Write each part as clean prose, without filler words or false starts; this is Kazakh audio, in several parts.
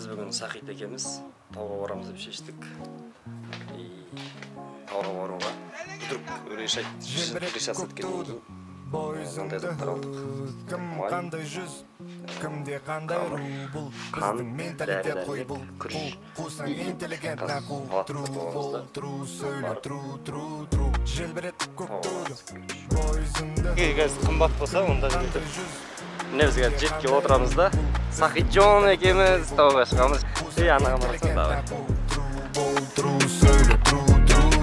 Biz bugün Sahit ekemiz tauga baramız dep шештик. Tauga baruga вдруг решат кеткен. Мындай заттар алдык. Кандай жүз, кімде қандай ру бұл біздің менталитет қой бұл. Қусаң интеллигент нақу, тру бол, тру сөйле, тру желбіретіп көк туды бойызыңды. Егер қымбат болса, онда міне бізге жетке отырамыз да. Сахитжон екеміз тауға шығамыз. Ана камерасына давай. Тру сөйле, тру.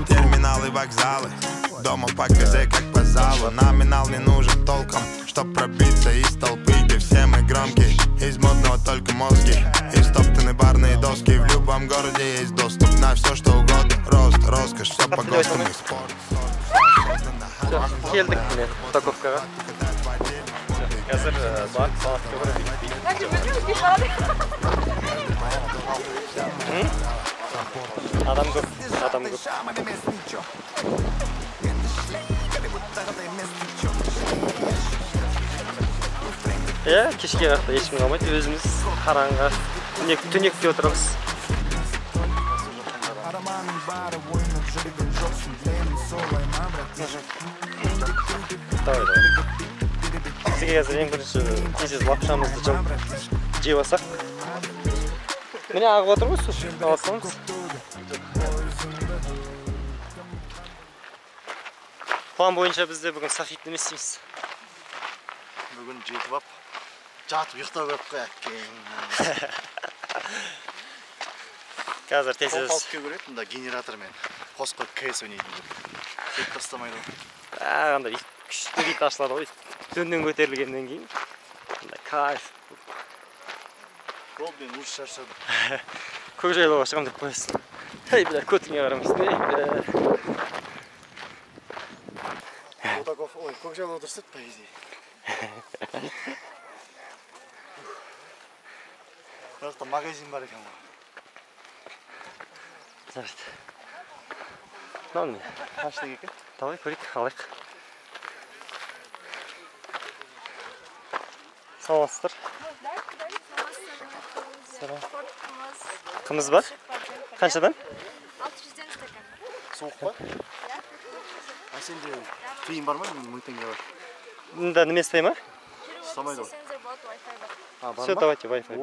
Терминалы, вокзалы, дома по КЗ как по залу. Номинал не нужен толком, чтоб пробиться из толпы, где все мы громкие. Из модного только мозги, и стоптаны барные доски. В любом городе есть доступ на все что угодно. Рост, роскошь, все по ГОСТам и спорт. Келдік міне упаковкаға. Қазір бар, салатқа бір Адам көп. Кешке жақта ешкім қалмайды, өзіміз қараңғы түнекте отырамыз. Сізге қазір ең бірінші тез лапшамызды жеп алсақ. Міне ағып отыр ғой, су алсаңыз. План бойынша бізде бүгін Сахитті не істейміз? Бүгін жетіп ап, жатып ұйықтау көріп қояк кейін. Қазір тез Қолпалыққа көреді, мұнда генератормен қосқой КС ойнайтын көріп. Кет тастамайды ғой. Қандай күшті бит ашылады ғой. Түннен көтерілгеннен кейін. Кайф. Болды мен ұш шаршадым. Көкжайлауға шығам деп қойсын. Ей, бля, көтіңе қарамайсың. Отаков, ой, көкжайлау дұрыс еді, по идее. Мына жақта магазин бар екен ғой. Жарайды. Мынау не? Қаштың екен? Давай көрейік, алайық. Саламатсыздар. Қымыз бар? Қаншадан? 600-ден стакан. Суық па? А сенде тиын бар ма? 1000 теңге бар. Мында неме істей ма? Ұстамайды ғой. Сензор болады, Wi-Fi бар. Все, давайте Wi-Fi.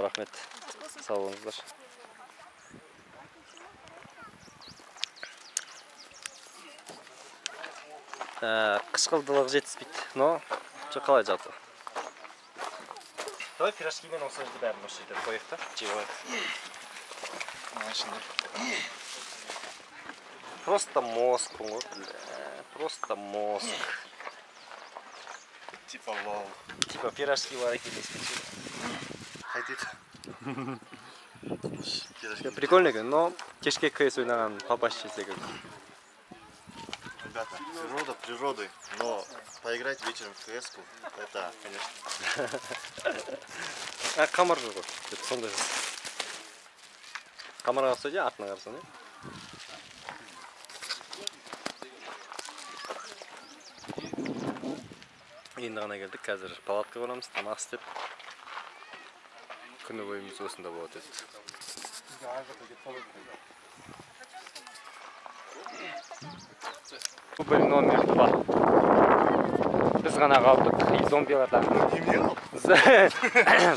Рахмет. Сау болыңыздар. Қышқылдылығы жетіспейді, но қалай жалпы. Давай пирожки мен осы жерде бәрін осы жерде қойық та, жеп алайық. Просто мозг ғой, просто мозг. Типа вау. Типа пирожки бар екен дескенше. Қайтеді. Прикольно екен, но кешке КС ойнаған папаш жесе екен. Ребята, природа природой, но поиграть вечером в КС-ку, это, конечно. Қамыр жүр ғой, сондай жас. Қамырға ұқсайды, артына қарасың, не? Енді ғана келдік, қазір палатқа барамыз, тамақ істеп. Күні бойымыз осында болады еді. Бұл номер 2. Біз ғана қалдық,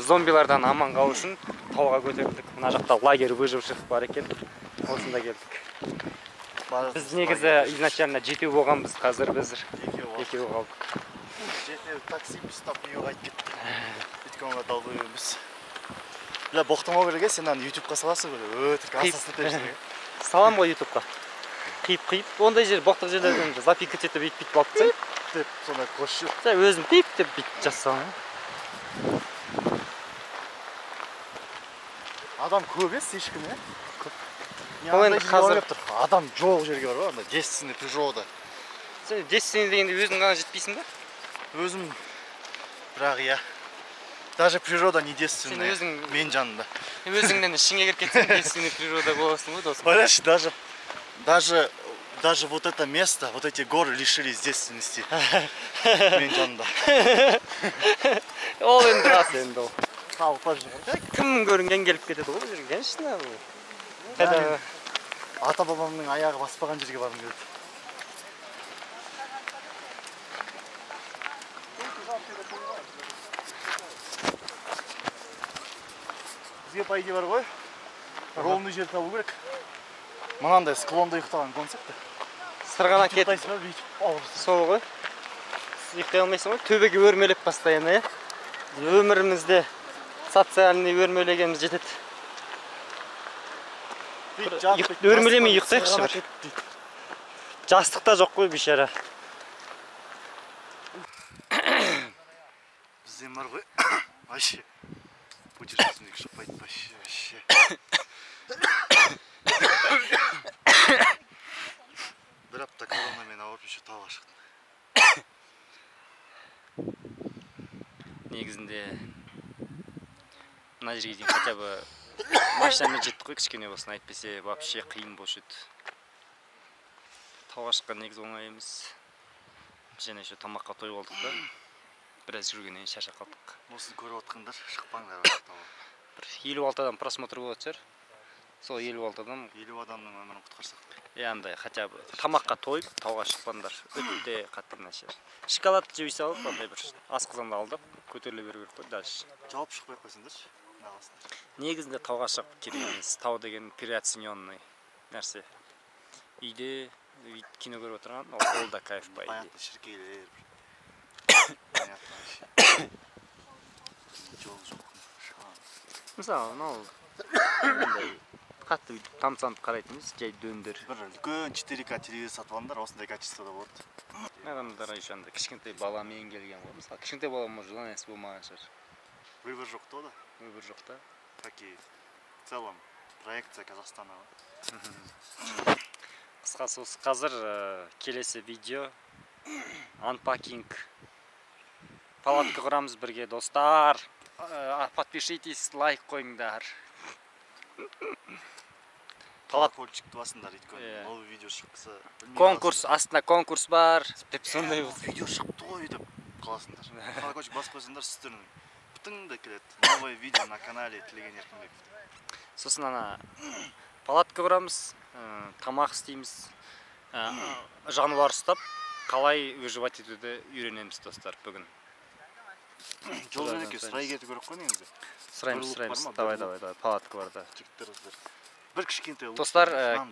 зомбилардан аман қалу үшін тауға көтерілдік. Мына жақта лагерь выживших бар екен, осында келдік. Біз негізі изначально 7 болғанбыз, қазір біз 2 қалдық. Жетеді такси ұстап үйге қайтып кетті. Өйткені олар далбай емес. Бля, боқтамау керек, сен аны ютубқа саласың ғой, өтірік асасын тәжірге. Салам ғой ютубқа. Қиып, ондай жер, боқтық жерлерден запикать етіп бүйтіп алып тәй. Деп, сондай қош жүр. Өзім пип деп бүйтіп жасаған. Адам көп ес, ешкім, е? Ол енді қазір адам жоқ жерге бар ғой, анда действенный природа. Сен действенный дегенде өзің ғана жетпейсің ба? Өзім, бірақ иә. Даже природа не действенная, мен жанында. Өзіңнен ішіңе кіріп кетсең действенный природа боласың ғой, досым. Ойлашы, даже Даже вот это место, вот эти горы лишились девственности. Мен жанымда. Ол енді рас енді ол. Қалыпа жүр. Кім көрінген келіп кетеді ғой бұл жерге, конечно. Мен ата бабамның аяғы баспаған жерге барғым келеді. Бізге по идее бар ғой, ровный жер табу керек. Мынандай склонда ұйықтаған концепті. Сырғанақ кетіп. Ұйықтайсың ба, бүйтіп ауырсың. Сол ғой. Сіз ұйықтай алмайсың ғой, төбеге өрмелеп постоянно, өмірімізде социальный өрмелегеніміз жетеді. Өрмелемей ұйықтайықшы бір. Жастықта жоқ қой бейшара. Бізден бар ғой, вообще путешественник шықпайды, вообще. Бір апта коронамен ауырып еще тауға шықтым. Негізінде мына жерге дейін хотя бы машинамен жеттік қой, кішкене болсын, әйтпесе вообще қиын болушы еді. Тауға шыққан негізі оңай емес. Және еще тамаққа тойып алдық та. Біраз жүргеннен шаршап қалдық. Осыны көріп отқандар, шықпаңдар тауға. Бір 56 адам просмотр болады шығар. Сол 56 адам 50 адамның өмірін құтқарсақ. андай хотя бы тамаққа тойып тауға шықпаңдар. Өте қатты нәрсе. Шоколад жей салып, андай бір асқазанды алдық, көтеріле беру керек қой дальше. Жауап шықпай қойсаңдаршы. Негізінде тауға шығып керек емес. Тау деген переоцененный нәрсе. Үйде кино көріп отырған, ол да кайф па. Понятно, шіркейлер. Жол жоқ. Мысалы, мынау қатты тамсанып қарайтынбыз, жай дөндер. Бір үлкен 4К телевизор сатып алыңдар, осындай качествода болады. Адамдар айшанда кішкентай баламен келген ғой. Мысалы, кішкентай балам может желаниесі болмаған шығар. Выбор жоқ та да? Выбор жоқ та. Какие? В целом, проекция Казахстана. Қысқасы осы қазір келесі видео unpacking палатка құрамыз бірге, достар. Подпишитесь, лайк қойыңдар. Колокольчикті басыңдар өйткені новый видео шықса. Конкурс, астында конкурс бар деп сондай болды. Видео шықты ғой деп қаласыңдар. Колокольчик басып қойсаңдар сіздердің бүтін келеді. Новое видео на канале Тілеген Еркінбеков. Сосын ана палатка құрамыз, тамақ істейміз, жануар ұстап, қалай выживать етуді үйренеміз, достар, бүгін. Жолдан еке сұрай кету керек қой негізі. Сұраймыз. Давай, палатка бар да. Бір кішкентай лук. Достар,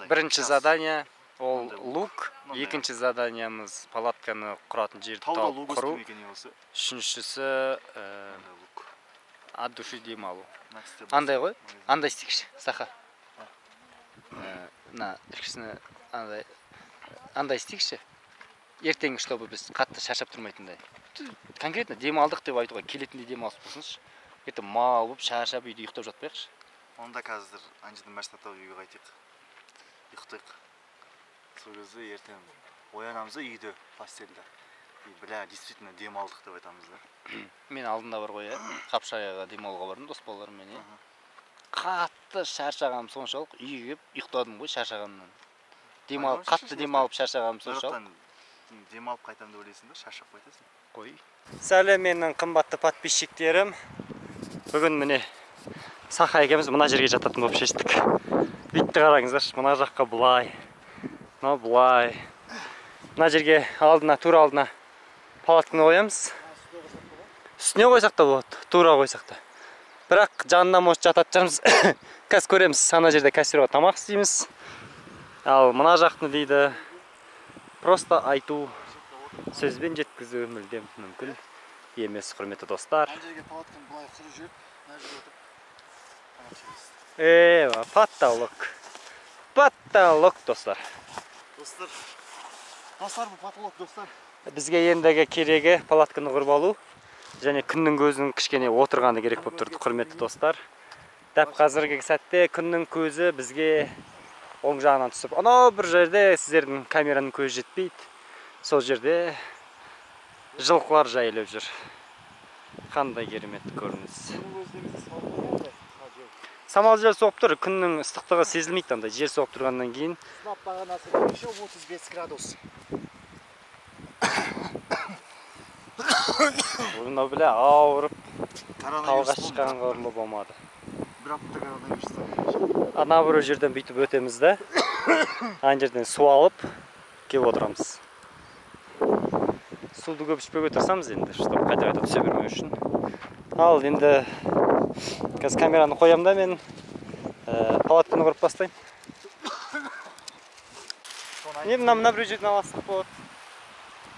бірінші задание ол лук, екінші заданиямыз палатканы құратын жерді тауып құру. Үшіншісі от души демалу. Андай ғой, андай істейікші, Саха. Үшкісіне андай істейікші. Ертең, чтобы біз қатты шаршап тұрмайтындай. Конкретно демалдық деп айтуға келетіндей демалыс болсыншы. Ертең мал болып, шаршап үйде ұйықтап жатпайықшы. Онда қазір анжыдан машина тауып үйге қайтайық. Ұйықтайық. Сол кезде ертең оянамыз үйде, постельде. Бля, действительно демалдық деп айтамыз да. Мен алдында бар ғой, Қапшағайға демалуға бардым дос балаларыммен. Қатты шаршағаным соншалық, үйге келіп ұйықтадым ғой шаршағанымнан. Қатты демалып шаршағаным соншалық. Демалып қайтам деп ойлайсың да, шаршап қайтасың. Қой. Сәлем менің қымбатты подписчиктерім. Бүгін міне Саха екеуміз мына жерге жататын болып шештік. Бүйтті қараңыздар, мына жаққа бұлай. Мына бұлай. Мына жерге алдына, тура алдына палатканы қоямыз. Үстіне қойсақ та болады, тура қойсақ та. Бірақ жанына может жататын шығармыз. Қазір көреміз, ана жерде кәстерге тамақ істейміз. Ал мына жақтыны дейді, просто айту, сөзбен жеткізу мүлдем мүмкін емес, құрметті достар. Ана жерге палатканы былай құрып жүріп, мына жерге отырып. Потолок, достар. Достар, бұл потолок, достар. Бізге ендігі керегі палатканы құрып алу, және күннің көзінің кішкене отырғаны керек болып тұрды, құрметті достар. Дәп қазіргі сәтте күннің көзі бізге оң жағынан түсіп, анау бір жерде сіздердің камераның көзі жетпейді. Сол жерде жылқылар жайылып жүр. Қандай керемет көрініс. самал жел соғып тұр, күннің ыстықтығы сезілмейді андай. Жел соғып тұрғаннан кейін. Сынап бағанасы еще 35 градус. Мынау біле ауырып, тауға Коронавирус шыққанға орынбы болмады. бір апта коронавирус. Ана бір жерден бүйтіп өтеміз де, ана жерден су алып, кеп отырамыз. Суды көп ішпеуге тырысамыз енді, чтобы қайта-қайта түсе бермеу үшін. Ал енді қазір камераны қоямын да мен палатканы құрып бастайын. Не мына біреу жерден аласық болады.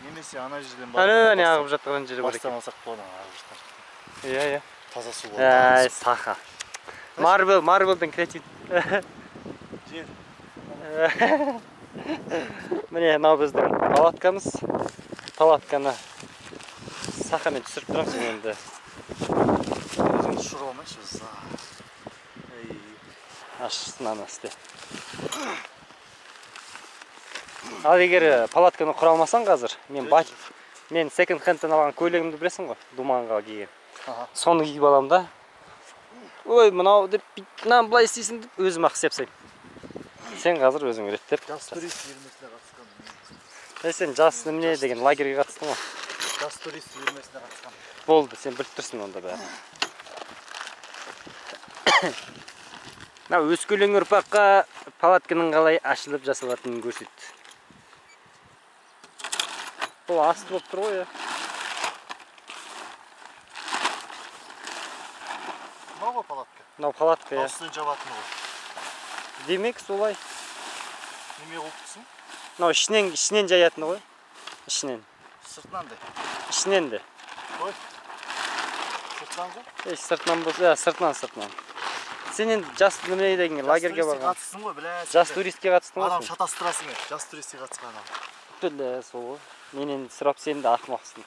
Немесе ана жерден Әне ағып жатқан жері бар бастан екен. алсақ болады ағып жатқан. Иә. Таза су болады. Саха. Марвелдің креатив. Жер. Міне мынау біздің палаткамыз. Палатканы сахамен түсіріп тұрамыз енді. Өзіңіз шұра алмайсыз. Ашсын анасты. Ал егер палатканы құра алмасаң қазір, мен секонд-хендтен алған көйлегімді білесің ғой, думанға киген. Соны киіп аламын да. Ой, мынау деп, мынаны былай істейсің деп өзім ақ істеп Сен қазір өзің реттеп. Жас турист үйірмесіне қатысқан. Сен жас немене деген лагерьге қатыстың ғой. Жас турист үйірмесіне қатысқан. Болды, сен біліп тұрсың онда бәрі. Өскелең ұрпаққа палатканың қалай ашылып жасалатынын көрсетті. Бұл асты болып тұр ғой. Мынау ғой палатка. Мынау палатка. Астын жабатын ғой. Демек солай. Неме қылыптысың? Мынау ішінен жаятын ғой. Ішінен. Сыртынан да. Ішінен де. Ой. Сыртынан ғой? Сыртынан болса, сыртынан. Сен енді жас немене деген лагерьге барған. Қатыстың ғой, біләсің. Жас туристке қатыстың ғой. Адам шатастырасың еді, жас туристке қатысқан адам. Білі, сол ғой. Менен сұрап сен де ақымақсың.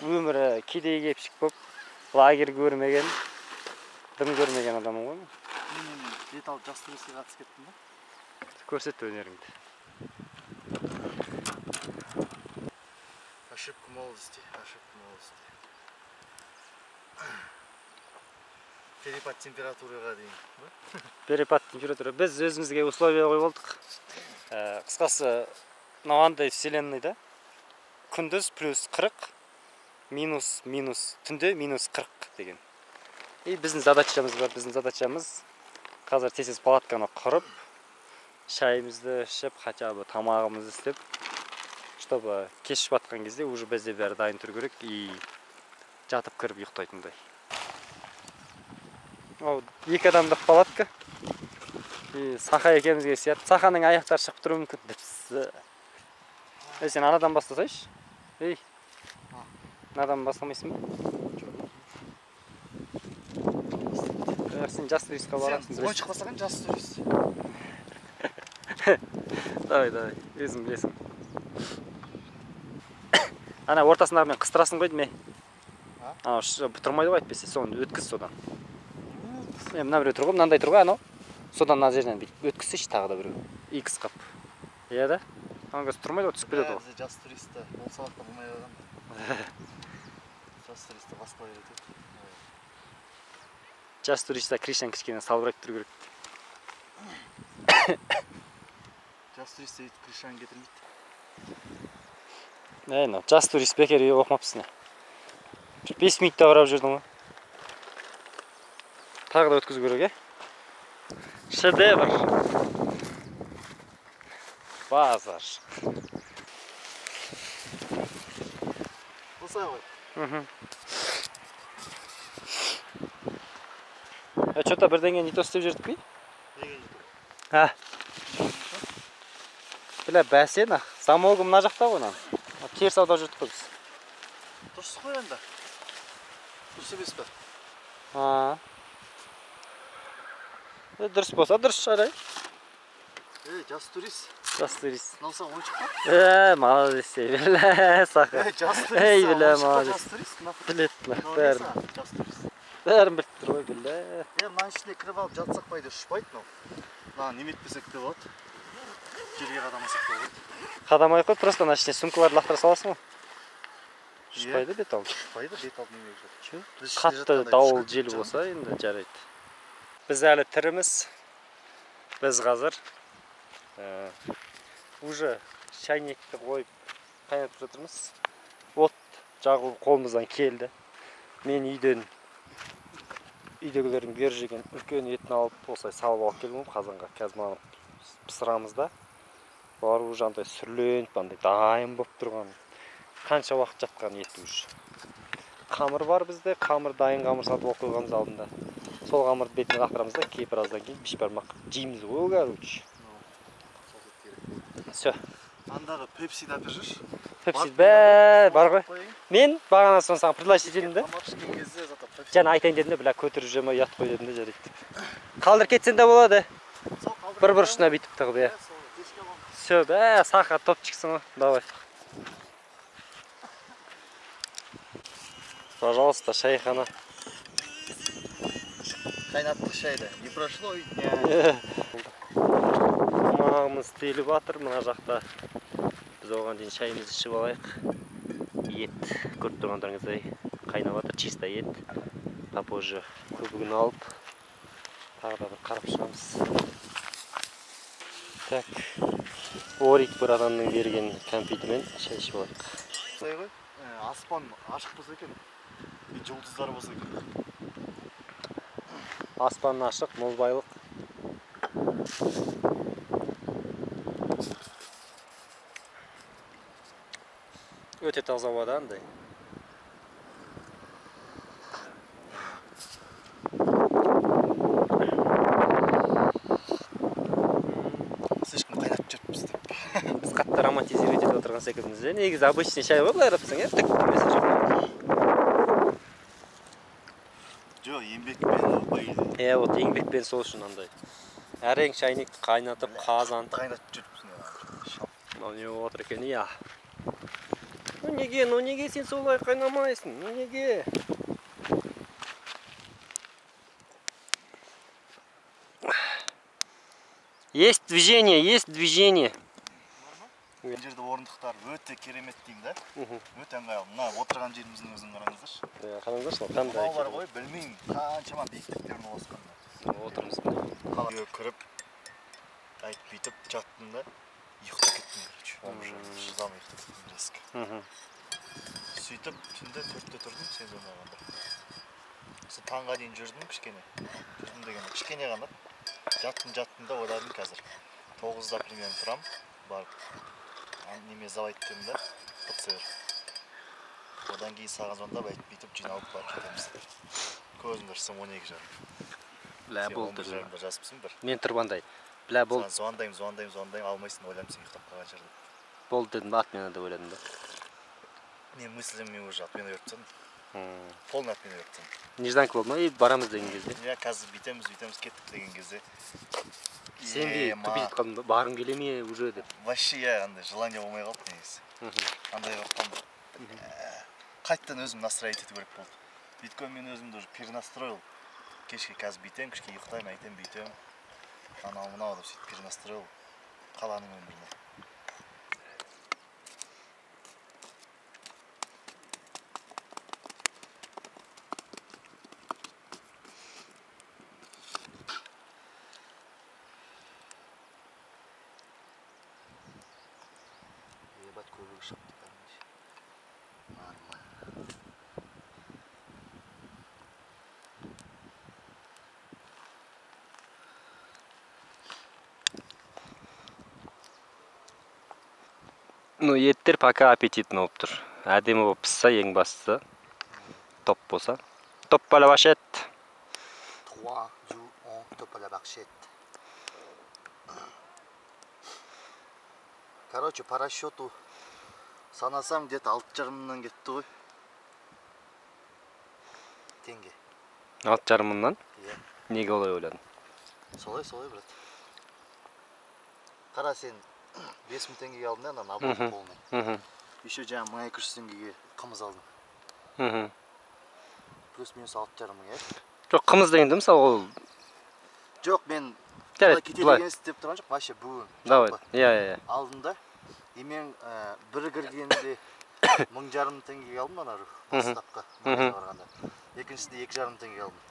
Өмірі кедей кепшік болып, лагерь көрмеген, дым көрмеген адамың ғой. Бет алып жас туристке қатысып кеттің ба? Көрсет өнеріңді. Ошибка молодости. Перепад температураға дейін. Перепад температура. Біз өзімізге условия қойып болдық. Қысқасы, мынандай вселенныйда күндіз плюс 40, минус, түнде минус 40 деген. Біздің задачамыз бар. Біздің задачамыз қазір тез палатканы құрып, шайымызды ішіп, хотя бы тамағымызды істеп, чтобы кешіп жатқан кезде уже бізде бәрі дайын тұру керек и жатып кіріп ұйықтайтындай. Екі адамдық палатка. Саха екеумізге сияды. Саханың аяқтары шығып тұруы мүмкін. Сен анадан бастасайшы. Анадан бастамайсың ба? Сен жас туристқа барасың. Сен ойын шықпасаған жас турист. Давай, өзің білесің. Ана ортасындағы мен қыстырасың ғой деме. Тұрмайды ғой әйтпесе, соны өткіз содан. Мына біреу тұр ғой, мынандай тұр ғой анау. Содан мына жерінен өткізсейші тағы да біреу. Икс қап. Иә да? Аңғасы тұрмайды ғой, түсіп кетеді ғой. Жас туристі болсалақ та болмай адам. Жас туристі басқа береді. Жас туристі кришан кішкене салбырайып тұру керек. Жас туристі кришан кетірмейді. Жас турист бекер үй оқымапсың. 5 минутта қарап жүрдің ғой. Тағы да өткізу керек, Шедевр. Базар. Осылай ғой. Что-то бірдеңе не то істеп жүрдік бе? Неге Бля, бәсен, замолғы мына жақта ғой. Теріс аударып жүрдік қой біз. Дұрыс қой енді. Дұрыс емес пе? Дұрыс болса, дұрыс шарай. Жас турист. Жас турист. Налса ойыншық па? Молодец, бля, Саха. Жас турист. Бля, молодец. Жас турист. Білет, Бәрін. Жас турист. Бәрін біліп тұр ғой, бля. Мынаның ішіне кіріп алып жатсақ пайда ұшпайды мынау. Мынаны неметпесек те болады. Жерге қадамасақ та болады. Қадамай қой, просто ана ішіне сумкаларды лақтыра саласың ғой. Ұшпайды бет алып. Ұшпайды, бет алып неме жоқ. Қатты дауыл жел болса, енді жарайды. Біз әлі тіріміз. Біз қазір уже шайнекті қойып қайнатып жатырмыз. От жағу қолымыздан келді. Мен үйдегілердің бер жеген үлкен етін алып осылай салып алып келдім қазанға. Қазір маны пісірамыз да. Бар уже андай сүрленіп, андай дайын болып тұрған. Қанша уақыт жатқан ет уже. Қамыр бар бізде, дайын қамыр сатып алып қойғанбыз алдында. Сол қамырды бетіне лақтырамыз да, кейіп біраздан кейін бешбармақ жейміз ғой, короче. Все. Андағы пепсиді әпір жүрш? Пепси бар ғой. Мен бағана соны саған предложить етедім де. Жаңа айтайын дедім де, бля, көтеріп жема ұят қой дедім де, жарайды. Қалдыр кетсен де болады. Бір бұрышына бүйтіп тығып, иә. Все, сахар топчиксің ғой, давай. Пожалуйста, шайхана. Қайнаттық шайды. Не прошло? Тамағымыз істеліп жатыр, мына жақта. Біз оған дейін шайымызды ішіп алайық. Ет, көріп тұрғандарыңыздай қайнап жатыр, чиста ет. Попозже көбігін алып, тағы да бір қарап шығамыз. Так, Орик бір адамның берген кәмпитімен шай ішіп алайық. Сай ғой, аспан ашық болса екен, жұлдыздар болса екен. Аспан ашық, мол байлық. Өте таза ауада андай. Слишком қайнатып жүрміз деп. Біз қатты романтизировать етіп отырған секілдіміз. Негізі обычный шай ғой, былай қарапсаң, тік немесе жоқ. Жоқ, еңбекпен байды. Вот еңбекпен сол үшін андай. Әрең шайнекті қайнатып, қазанды Қайнатып жүрміз. Мынау не отыр екен, иә. Неге сен солай қайнамайсың? Неге? Есть движение, есть движение. Бұл жерде орындықтар өте керемет деймін да. Өте ыңғайлы. Мына отырған жеріміздің өзін қараңыздаршы. Қараңыздаршы, қандай бар ғой, білмеймін, қаншама биіктіктерін орналасқанда. отырмыз. Үйге кіріп, айтып бүйтіп жаттым да, ұйықтап кеттім, короче. Шыдам ұйықтап кеттім резко. Сөйтіп, түнде 4-те тұрдым, сен ойнағанда. Сол таңға дейін жүрдім кішкене. Жүрдім дегенде кішкене ғана. Жаттым да ойладым қазір. 9-да примерно тұрам, барып. Неме завайттым да, ПЦР. Одан кейін саған звондап айтып бүйтіп жиналып барып жетеміз. Көзімді ашсам 12 жарым. Бля, болды. Сен 11 жарымда жасыпсың бір. Мен тұрбандай. Бля, болды. Звондайм, алмайсың, ойлаймын сен ұйықтап қалған жерде. Болды дедім, отмена да ойладым да. Мен мысліммен уже отмена беріп тастадым. Полный отмена беріп тастадым. Нежданка болды ма? Барамыз деген кезде. Я қазір бүйтеміз, кеттік деген кезде. Сен де тупить қалдың ба? Барым келе ме уже деп. Вообще я андай желание болмай қалды негізі. Андай қылып қайттан өзім настроить ету керек болды. Өйткені мен өзімді уже перенастроил. Кешке қазір бүйтем, кешке ұйықтаймын, айтем бүйтем. Анау мынау деп сөйтіп перенастроил қаланың өміріне. Ебать көбігі шықты кәдімгідей. Нормально. Ну, еттер пока аппетитный болып тұр. Әдемі болып пісса, ең бастысы. Топ болса. Топ бала башет. 3, 2, 10, топ бала башет. Короче, по расчету санасам где-то 6,5-мыңнан кетті ғой. Теңге. 6,5 мыңнан? Иә. Неге олай ойладың? Солай, брат. Қара сен 5 мың теңгеге алдың да, набор полный. Еще жаңа 1200 теңгеге қымыз алдым. Плюс-минус 6,5 мың, иә? Жоқ, қымыз дегенде мысалы ол... Жоқ, мен кетеді, былай. деп тұрған жоқ, вообще бүгін. Давай, иә. Алдым да, мен бір кіргенде 1,5 теңгеге алдым ана бастапқа, магазинға барғанда. Екіншісінде 2,5 теңгеге алдым.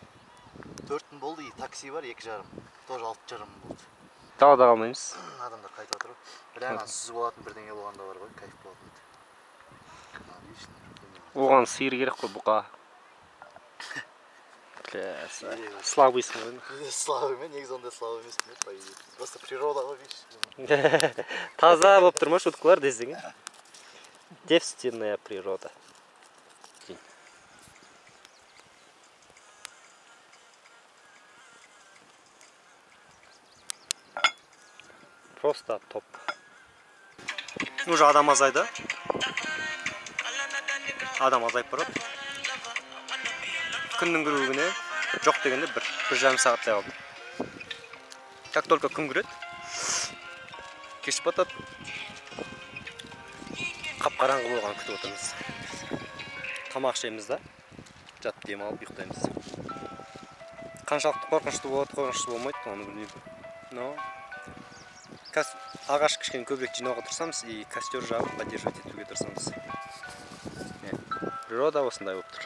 4 болды, такси бар 2,5. Тоже 6,5 болды. Далада қалмаймыз. Адамдар қайтып отыр. Білән сүзіп алатын бірдеңе болғанда бар ғой, кайф болатын. Оған сиыр керек қой, бұқа. Слабыйсың ғой. Слабый мен, негізі ондай слабый емес пе, по идее. Просто природа ғой, видишь. Таза болып тұр ма шуткалар десең? Девственная природа. Просто топ. Уже адам азайды. Адам азайып барады. Күннің кіруіне жоқ дегенде бір жарым сағаттай қалды. Как только күн кіреді, кешіп батады. Қап-қараңғы болған күтіп отырмыз. Тамақ ішеміз да, жатып демалып ұйықтаймыз. Қаншалықты қорқынышты болады, қорқынышты болмайды, оны білмеймін. Но ағаш кішкене көбірек жинауға тырысамыз и костер жағып поддерживать етуге тырысамыз. Природа осындай болып тұр.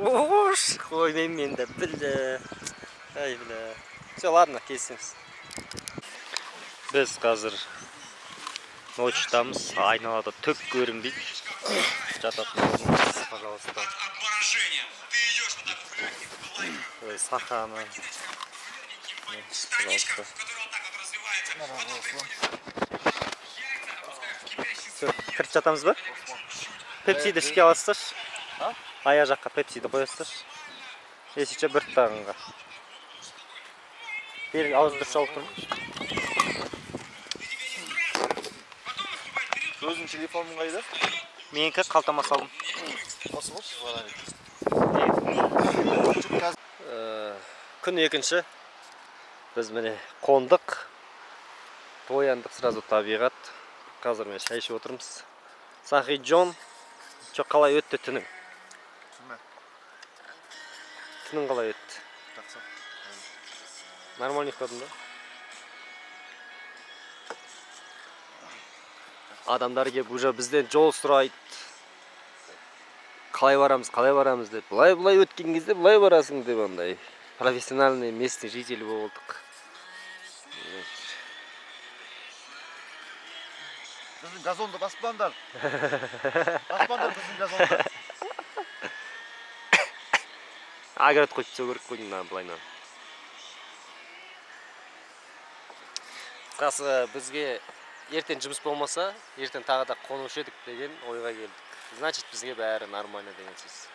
Ош, қоймайым мен де білді. Ай, бля. Все, ладно, kesimiz. Biz қазір ночтамыз, айналада түк көрінбейді. Жататынымыз, пожалуйста. Ой, сахана. Пожалуйста. Кіріп жатамыз ба? Пепсиді ішке аласыздар. Аяқ жаққа пепсиді қоясыздар. Есінше бір тағынға. Bir ağız duş alıp durmuş. Өзің телефонын қайда? Менікі қалтама салдым. Осы болшы, Күн екінші. Біз міне қондық. Тояндық сразу табиғат. Қазір мен шай ішіп отырмыз. Сахи Джон. Қалай өтті түнің? Түнің қалай өтті? Нормально ұйықтадың ба? Адамдар келіп уже бізден жол сұрайды. Қалай барамыз деп. Бұлай өткен кезде бұлай барасың деп андай. Профессиональный местный житель болдық. Біздің газонды баспаңдар. Баспаңдар біздің газонды. Агрет қойып керек қойдың бұлайнан. Қасы бізге ертең жұмыс болмаса, ертең тағы да қонушы едік деген ойға келдік. Значит, бізге бәрі нормально деген сөз.